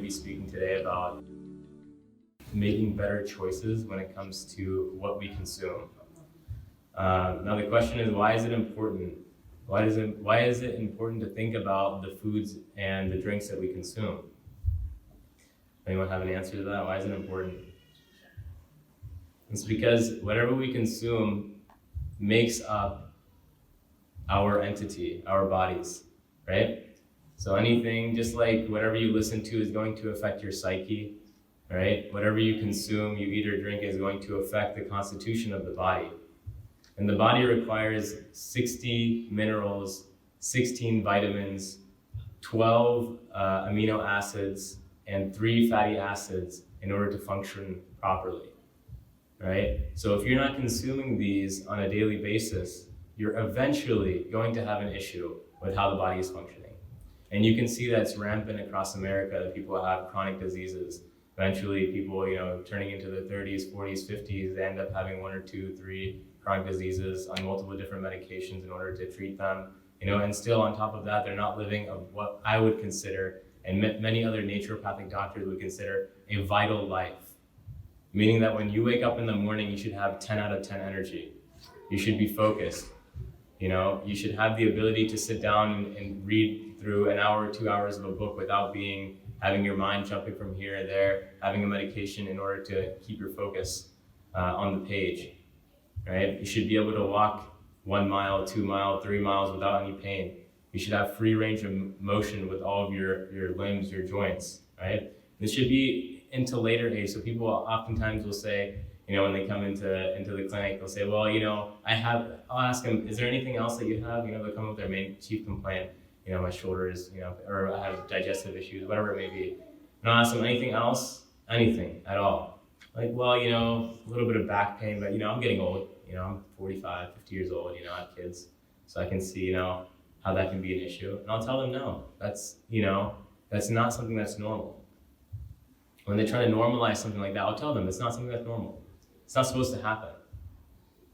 to be speaking today about making better choices when it comes to what we consume. Now the question is, why is it important? Why is it important to think about the foods and the drinks that we consume? Anyone have an answer to that? Why is it important? It's because whatever we consume makes up our entity, our bodies, right? So anything, just like whatever you listen to is going to affect your psyche, right? Whatever you consume, you eat or drink is going to affect the constitution of the body. And the body requires 60 minerals, 16 vitamins, 12 amino acids, and 3 fatty acids in order to function properly, right? So if you're not consuming these on a daily basis, you're eventually going to have an issue with how the body is functioning. And you can see that's rampant across America, that people have chronic diseases. Eventually people, turning into their 30s, 40s, 50s, they end up having 1 or 2, 3 chronic diseases on multiple different medications in order to treat them. And still on top of that, they're not living what I would consider, and many other naturopathic doctors would consider, a vital life. Meaning that when you wake up in the morning, you should have 10 out of 10 energy. You should be focused. You should have the ability to sit down and read through an hour or 2 hours of a book without having your mind jumping from here and there, having a medication in order to keep your focus on the page, right? You should be able to walk 1 mile, 2 miles, 3 miles without any pain. You should have free range of motion with all of your limbs, your joints, right? This should be into later age. So people oftentimes will say, when they come into the clinic, they'll say, well, I'll ask them, is there anything else that you have? They'll come with their main chief complaint, my shoulders, or I have digestive issues, whatever it may be. And I'll ask them, anything else? Anything at all. Like, well, a little bit of back pain, but I'm getting old. I'm 45, 50 years old, I have kids. So I can see, how that can be an issue. And I'll tell them, no, that's not something that's normal. When they try to normalize something like that, I'll tell them it's not something that's normal. It's not supposed to happen.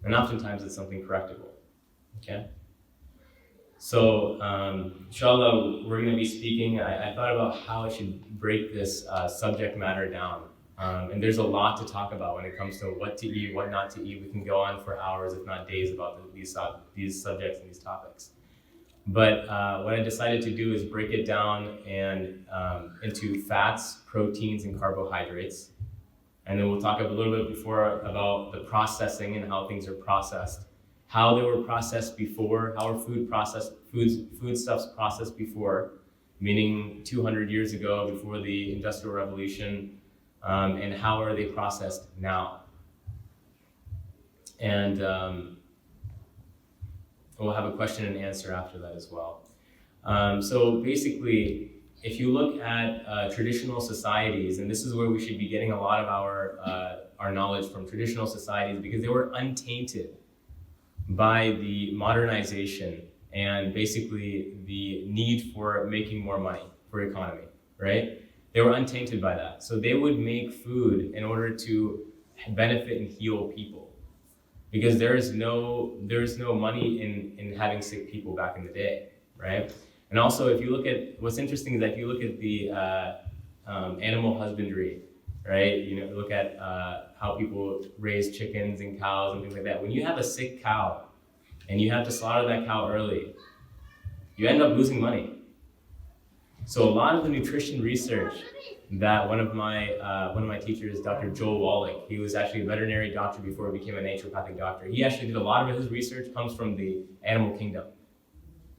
And oftentimes it's something correctable, okay? So, inshallah, we're gonna be speaking. I thought about how I should break this subject matter down. And there's a lot to talk about when it comes to what to eat, what not to eat. We can go on for hours, if not days, about these subjects and these topics. But what I decided to do is break it down into fats, proteins, and carbohydrates. And then we'll talk a little bit before about the processing and how things are processed, how they were processed before, how are foodstuffs processed before, meaning 200 years ago, before the Industrial Revolution, and how are they processed now. And we'll have a question and answer after that as well. So basically, if you look at traditional societies, and this is where we should be getting a lot of our knowledge from, traditional societies, because they were untainted by the modernization and basically the need for making more money for economy, right? They were untainted by that. So they would make food in order to benefit and heal people, because there is no money in having sick people back in the day, right? And also, if you look at, what's interesting is that if you look at the animal husbandry, right? Look at how people raise chickens and cows and things like that. When you have a sick cow and you have to slaughter that cow early, you end up losing money. So a lot of the nutrition research that one of my teachers, Dr. Joel Wallach, he was actually a veterinary doctor before he became a naturopathic doctor. He actually did a lot of his research comes from the animal kingdom,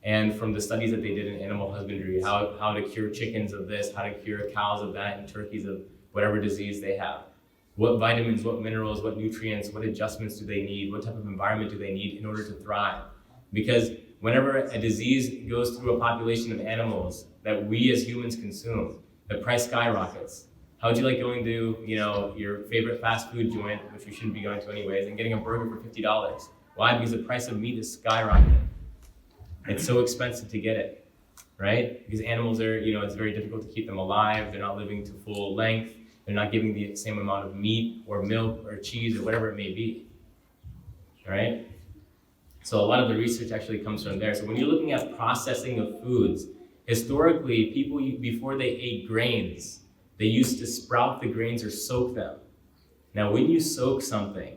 and from the studies that they did in animal husbandry, how to cure chickens of this, how to cure cows of that, and turkeys of whatever disease they have. What vitamins, what minerals, what nutrients, what adjustments do they need? What type of environment do they need in order to thrive? Because whenever a disease goes through a population of animals that we as humans consume, the price skyrockets. How would you like going to, your favorite fast food joint, which you shouldn't be going to anyways, and getting a burger for $50? Why? Because the price of meat is skyrocketing. It's so expensive to get it, right? Because animals are, it's very difficult to keep them alive. They're not living to full length. They're not giving the same amount of meat or milk or cheese or whatever it may be, right? So a lot of the research actually comes from there. So when you're looking at processing of foods, historically, people, before they ate grains, they used to sprout the grains or soak them. Now, when you soak something,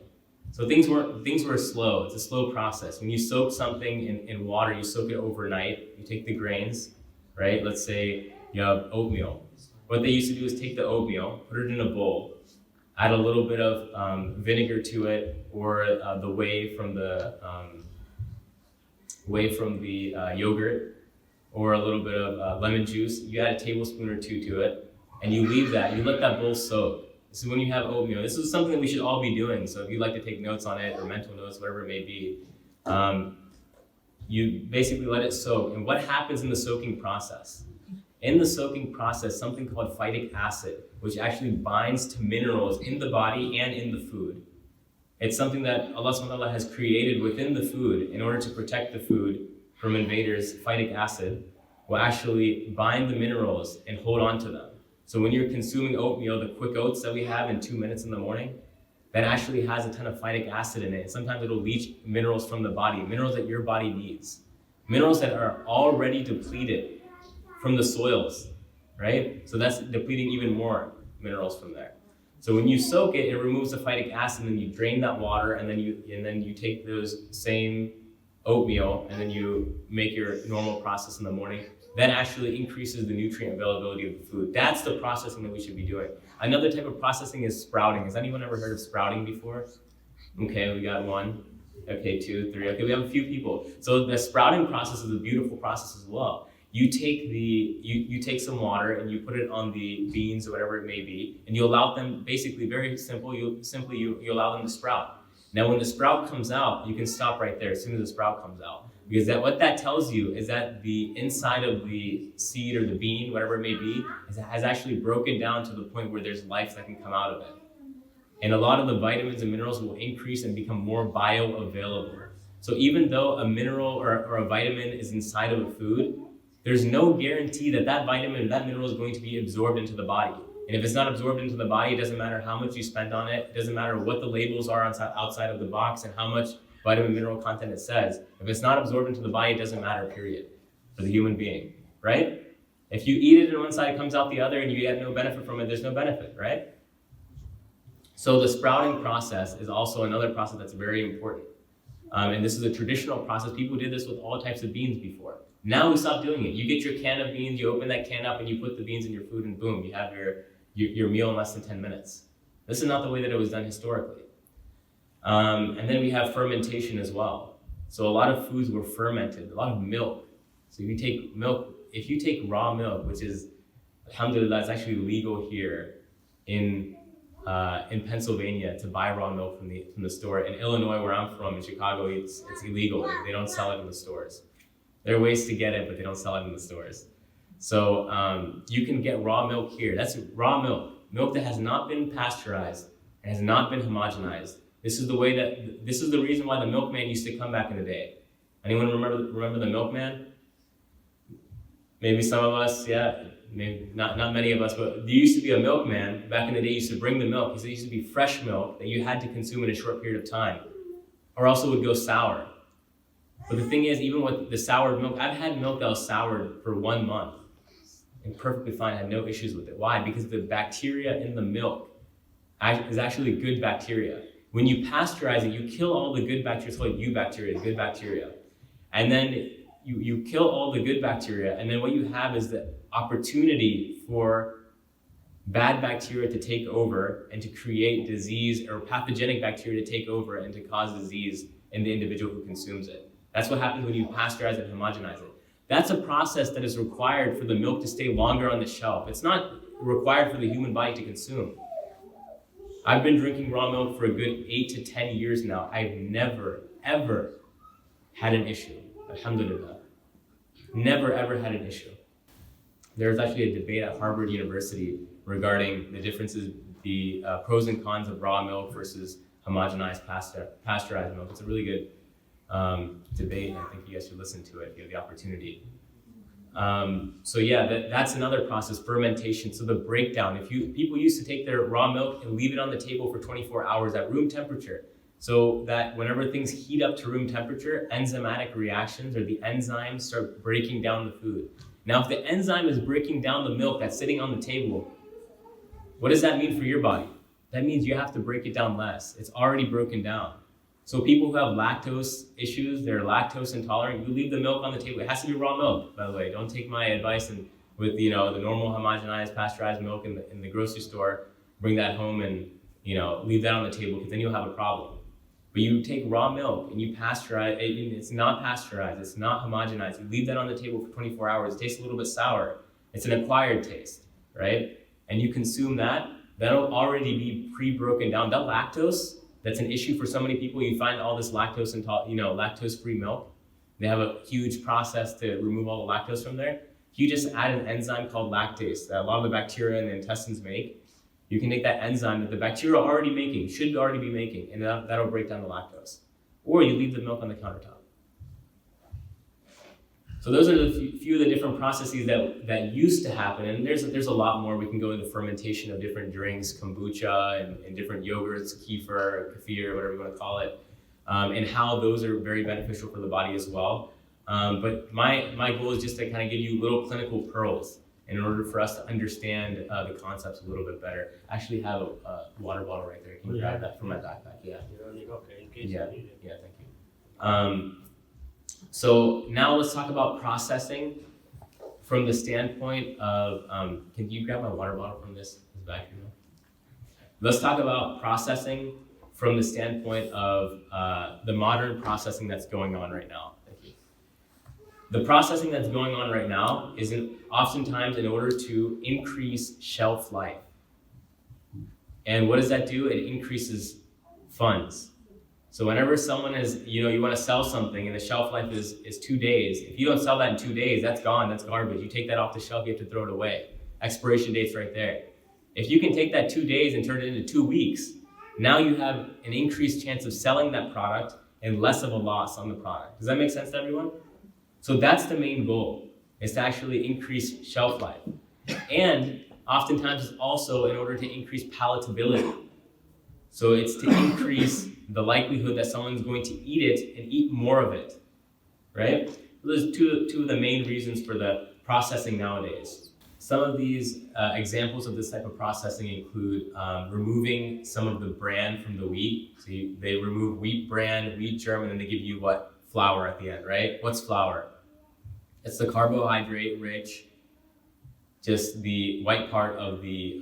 so things were slow. It's a slow process. When you soak something in water, you soak it overnight. You take the grains, right? Let's say you have oatmeal. What they used to do is take the oatmeal, put it in a bowl, add a little bit of vinegar to it, or the whey from the yogurt, or a little bit of lemon juice. You add a tablespoon or two to it, and you leave that. You let that bowl soak. So when you have oatmeal, this is something that we should all be doing. So if you'd like to take notes on it or mental notes, whatever it may be, you basically let it soak. And what happens in the soaking process? In the soaking process, something called phytic acid, which actually binds to minerals in the body and in the food. It's something that Allah subhanahu wa ta'ala has created within the food in order to protect the food from invaders. Phytic acid will actually bind the minerals and hold on to them. So when you're consuming oatmeal, the quick oats that we have in 2 minutes in the morning, that actually has a ton of phytic acid in it. Sometimes it'll leach minerals from the body, minerals that your body needs, minerals that are already depleted from the soils, right? So that's depleting even more minerals from there. So when you soak it, it removes the phytic acid, and then you drain that water, and then you take those same oatmeal, and then you make your normal process in the morning. That actually increases the nutrient availability of the food. That's the processing that we should be doing. Another type of processing is sprouting. Has anyone ever heard of sprouting before? Okay, we got one. Okay, 2, 3. Okay, we have a few people. So the sprouting process is a beautiful process as well. You take you take some water and you put it on the beans or whatever it may be, and you allow them, basically very simple, you allow them to sprout. Now when the sprout comes out, you can stop right there as soon as the sprout comes out. Because what that tells you is that the inside of the seed or the bean, whatever it may be, has actually broken down to the point where there's life that can come out of it. And a lot of the vitamins and minerals will increase and become more bioavailable. So even though a mineral or a vitamin is inside of a food, there's no guarantee that that vitamin or that mineral is going to be absorbed into the body. And if it's not absorbed into the body, it doesn't matter how much you spend on it. It doesn't matter what the labels are outside of the box and how much vitamin mineral content it says. If it's not absorbed into the body, it doesn't matter, period, for the human being, right? If you eat it on one side, it comes out the other, and you get no benefit from it, there's no benefit, right? So the sprouting process is also another process that's very important. And this is a traditional process. People did this with all types of beans before. Now we stopped doing it. You get your can of beans, you open that can up, and you put the beans in your food, and boom, you have your meal in less than 10 minutes. This is not the way that it was done historically. And then we have fermentation as well. So a lot of foods were fermented, a lot of milk. So if you take milk, if you take raw milk, which is, alhamdulillah, it's actually legal here in Pennsylvania to buy raw milk from the store. In Illinois, where I'm from, in Chicago, it's illegal. They don't sell it in the stores. There are ways to get it, but they don't sell it in the stores. So you can get raw milk here. That's raw milk that has not been pasteurized and has not been homogenized. This is the reason why the milkman used to come back in the day. Anyone remember the milkman? Maybe some of us, yeah, maybe not many of us, but there used to be a milkman back in the day. He used to bring the milk. It used to be fresh milk that you had to consume in a short period of time, or else it would go sour. But the thing is, even with the soured milk, I've had milk that was soured for 1 month and perfectly fine, had no issues with it. Why? Because the bacteria in the milk is actually good bacteria. When you pasteurize it, you kill all the good bacteria. It's called eubacteria, the good bacteria. And then you kill all the good bacteria, and then what you have is the opportunity for bad bacteria to take over and to create disease, or pathogenic bacteria to take over and to cause disease in the individual who consumes it. That's what happens when you pasteurize it and homogenize it. That's a process that is required for the milk to stay longer on the shelf. It's not required for the human body to consume. I've been drinking raw milk for a good 8 to 10 years now. I've never, ever had an issue. Alhamdulillah. Never, ever had an issue. There's actually a debate at Harvard University regarding the differences, the pros and cons of raw milk versus homogenized pasteurized milk. It's a really good debate, and I think you guys should listen to it if you have the opportunity. So yeah, that's another process, fermentation. So the breakdown, people used to take their raw milk and leave it on the table for 24 hours at room temperature, so that whenever things heat up to room temperature, enzymatic reactions, or the enzymes, start breaking down the food. Now, if the enzyme is breaking down the milk that's sitting on the table, What does that mean for your body? That means you have to break it down less. It's already broken down. So people who have lactose issues, they're lactose intolerant, you leave the milk on the table. It has to be raw milk, by the way. Don't take my advice and with the normal homogenized pasteurized milk in the grocery store, bring that home and leave that on the table, because then you'll have a problem. But you take raw milk and you pasteurize it. It's not pasteurized, it's not homogenized. You leave that on the table for 24 hours. It tastes a little bit sour. It's an acquired taste, right? And you consume that, that'll already be pre-broken down. That lactose, that's an issue for so many people. You find all this lactose-free milk. They have a huge process to remove all the lactose from there. You just add an enzyme called lactase that a lot of the bacteria in the intestines make. You can take that enzyme that the bacteria are already making, should already be making, and that'll break down the lactose. Or you leave the milk on the countertop. So those are the few of the different processes that used to happen, and there's a lot more. We can go into fermentation of different drinks, kombucha, and different yogurts, kefir, whatever you want to call it, and how those are very beneficial for the body as well. But my goal is just to kind of give you little clinical pearls in order for us to understand the concepts a little bit better. I actually have a water bottle right there. Can you grab that from my backpack? Yeah. Okay, in case you need it. Yeah, thank you. So now let's talk about processing from the standpoint of, can you grab my water bottle from this back here? Let's talk about processing from the standpoint of the modern processing that's going on right now. The processing that's going on right now is oftentimes in order to increase shelf life. And what does that do? It increases funds. So whenever someone is, you want to sell something and the shelf life is 2 days, if you don't sell that in 2 days, that's gone, that's garbage. You take that off the shelf, you have to throw it away. Expiration date's right there. If you can take that 2 days and turn it into 2 weeks, now you have an increased chance of selling that product and less of a loss on the product. Does that make sense to everyone? So that's the main goal, is to actually increase shelf life. And oftentimes it's also in order to increase palatability. So it's to increase the likelihood that someone's going to eat it and eat more of it, right? Those are two of the main reasons for the processing nowadays. Some of these examples of this type of processing include removing some of the bran from the wheat. So they remove wheat bran, wheat germ, and then they give you what? Flour at the end, right? What's flour? It's the carbohydrate rich, just the white part of the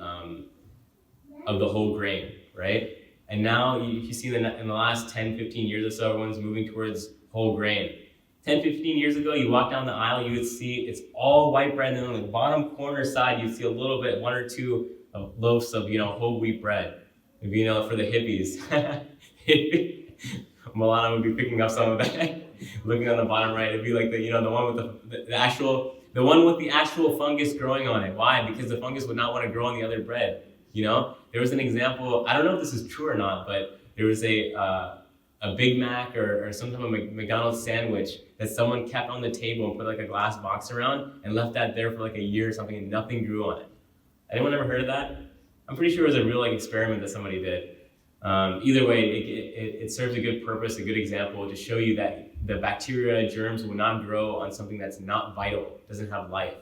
whole grain, right? And now you see that in the last 10, 15 years or so, everyone's moving towards whole grain. 10, 15 years ago, you walk down the aisle, you would see it's all white bread, and on the bottom corner side, you see a little bit, 1 or 2 loaves of whole wheat bread. Maybe for the hippies. Milana would be picking up some of that. Looking on the bottom right, it'd be like the one with the one with the actual fungus growing on it. Why? Because the fungus would not want to grow on the other bread. There was an example. I don't know if this is true or not, but there was a Big Mac or some type of McDonald's sandwich that someone kept on the table and put like a glass box around and left that there for like a year or something, and nothing grew on it. Anyone ever heard of that? I'm pretty sure it was a real experiment that somebody did. Either way, it serves a good purpose, a good example to show you that the bacteria, germs will not grow on something that's not vital, doesn't have life.